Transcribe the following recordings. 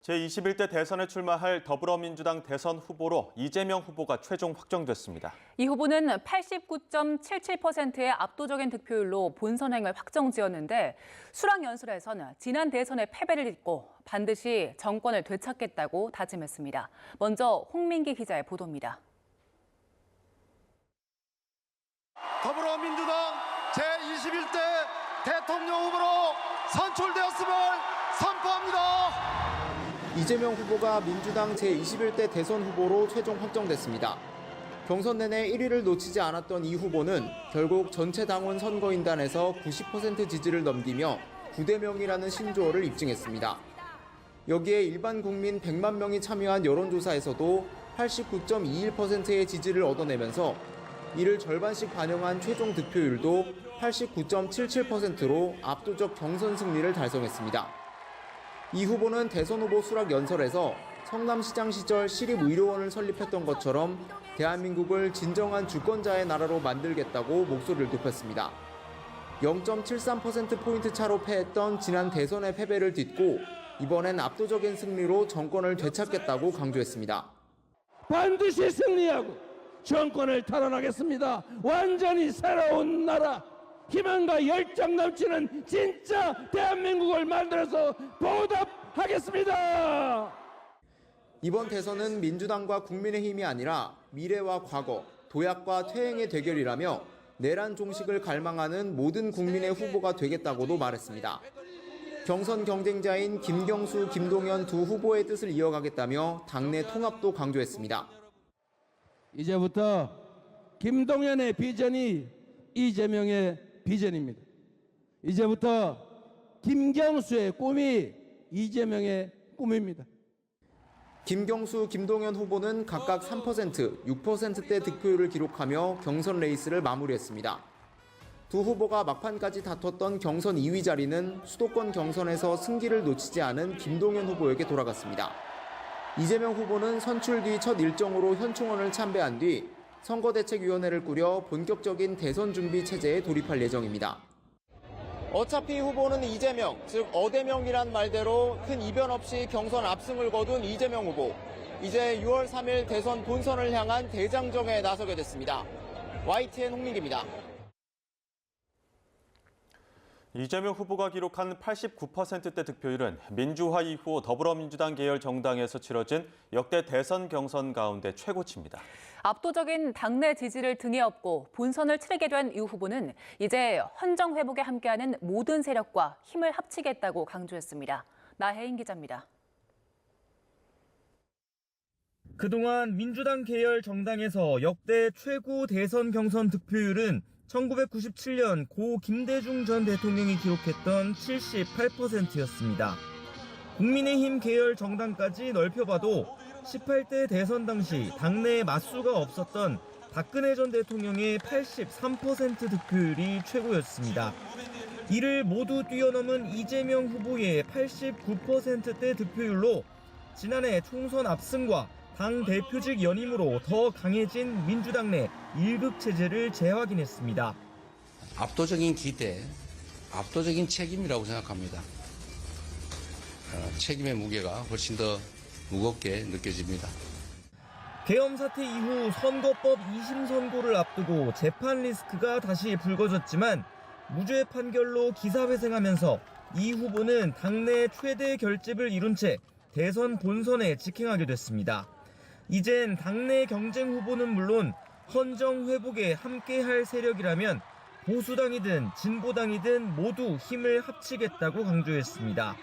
제21대 대선에 출마할 더불어민주당 대선 후보로 이재명 후보가 최종 확정됐습니다. 이 후보는 89.77%의 압도적인 득표율로 본선행을 확정지었는데 수락연설에서는 지난 대선의 패배를 딛고 반드시 정권을 되찾겠다고 다짐했습니다. 먼저 홍민기 기자의 보도입니다. 더불어민주당 제21대 대통령 후보로 선출되었음을 선포합니다. 이재명 후보가 민주당 제21대 대선 후보로 최종 확정됐습니다. 경선 내내 1위를 놓치지 않았던 이 후보는 결국 전체 당원 선거인단에서 90% 지지를 넘기며 9대 명이라는 신조어를 입증했습니다. 여기에 일반 국민 100만 명이 참여한 여론조사에서도 89.21%의 지지를 얻어내면서 이를 절반씩 반영한 최종 득표율도 89.77%로 압도적 경선 승리를 달성했습니다. 이 후보는 대선 후보 수락 연설에서 성남시장 시절 시립의료원을 설립했던 것처럼 대한민국을 진정한 주권자의 나라로 만들겠다고 목소리를 높였습니다. 0.73%포인트 차로 패했던 지난 대선의 패배를 딛고 이번엔 압도적인 승리로 정권을 되찾겠다고 강조했습니다. 반드시 승리하고 정권을 탈환하겠습니다. 완전히 새로운 나라, 희망과 열정 넘치는 진짜 대한민국을 만들어서 보답하겠습니다. 이번 대선은 민주당과 국민의힘이 아니라 미래와 과거, 도약과 퇴행의 대결이라며 내란 종식을 갈망하는 모든 국민의 후보가 되겠다고도 말했습니다. 경선 경쟁자인 김경수, 김동연 두 후보의 뜻을 이어가겠다며 당내 통합도 강조했습니다. 이제부터 김동연의 비전이 이재명의 비전입니다. 이제부터 김경수의 꿈이 이재명의 꿈입니다. 김경수, 김동연 후보는 각각 3%, 6%대 득표율을 기록하며 경선 레이스를 마무리했습니다. 두 후보가 막판까지 다퉜던 경선 2위 자리는 수도권 경선에서 승기를 놓치지 않은 김동연 후보에게 돌아갔습니다. 이재명 후보는 선출 뒤 첫 일정으로 현충원을 참배한 뒤 선거대책위원회를 꾸려 본격적인 대선 준비 체제에 돌입할 예정입니다. 어차피 후보는 이재명, 즉 어대명이란 말대로 큰 이변 없이 경선 압승을 거둔 이재명 후보. 이제 6월 3일 대선 본선을 향한 대장정에 나서게 됐습니다. YTN 홍민기입니다. 이재명 후보가 기록한 89%대 득표율은 민주화 이후 더불어민주당 계열 정당에서 치러진 역대 대선 경선 가운데 최고치입니다. 압도적인 당내 지지를 등에 업고 본선을 치르게 된 유 후보는 이제 헌정 회복에 함께하는 모든 세력과 힘을 합치겠다고 강조했습니다. 나혜인 기자입니다. 그동안 민주당 계열 정당에서 역대 최고 대선 경선 득표율은 1997년 고 김대중 전 대통령이 기록했던 78%였습니다. 국민의힘 계열 정당까지 넓혀봐도 18대 대선 당시 당내에 맞수가 없었던 박근혜 전 대통령의 83% 득표율이 최고였습니다. 이를 모두 뛰어넘은 이재명 후보의 89%대 득표율로 지난해 총선 압승과 당 대표직 연임으로 더 강해진 민주당 내 일극 체제를 재확인했습니다. 압도적인 기대, 압도적인 책임이라고 생각합니다. 책임의 무게가 훨씬 더 무겁게 느껴집니다. 계엄 사태 이후 선거법 2심 선고를 앞두고 재판 리스크가 다시 불거졌지만 무죄 판결로 기사회생하면서 이 후보는 당내 최대 결집을 이룬 채 대선 본선에 직행하게 됐습니다. 이젠 당내 경쟁 후보는 물론 헌정 회복에 함께할 세력이라면 보수당이든 진보당이든 모두 힘을 합치겠다고 강조했습니다.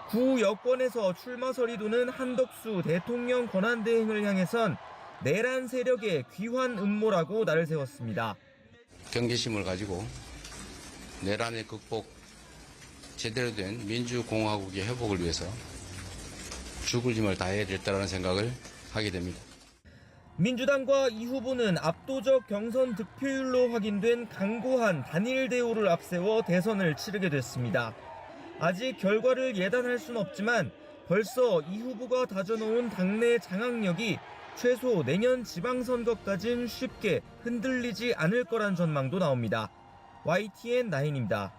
구 여권에서 출마설이 도는 한덕수 대통령 권한대행을 향해선 내란 세력의 귀환 음모라고 날을 세웠습니다. 경계심을 가지고 내란의 극복, 제대로 된 민주공화국의 회복을 위해서 죽을 힘을 다해야 될 생각을 하게 됩니다. 민주당과 이 후보는 압도적 경선 득표율로 확인된 강고한 단일 대우를 앞세워 대선을 치르게 됐습니다. 아직 결과를 예단할 수는 없지만 벌써 이 후보가 다져놓은 당내 장악력이 최소 내년 지방선거까진 쉽게 흔들리지 않을 거란 전망도 나옵니다. YTN 나인입니다.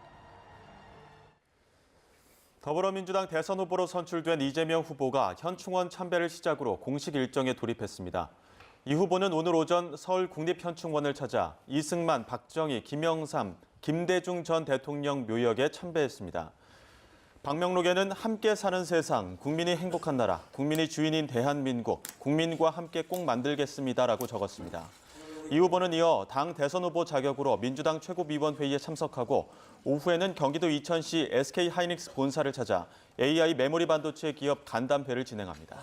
더불어민주당 대선 후보로 선출된 이재명 후보가 현충원 참배를 시작으로 공식 일정에 돌입했습니다. 이 후보는 오늘 오전 서울 국립현충원을 찾아 이승만, 박정희, 김영삼, 김대중 전 대통령 묘역에 참배했습니다. 방명록에는 함께 사는 세상, 국민이 행복한 나라, 국민이 주인인 대한민국, 국민과 함께 꼭 만들겠습니다라고 적었습니다. 이 후보는 이어 당 대선 후보 자격으로 민주당 최고위원회의에 참석하고 오후에는 경기도 이천시 SK 하이닉스 본사를 찾아 AI 메모리 반도체 기업 간담회를 진행합니다.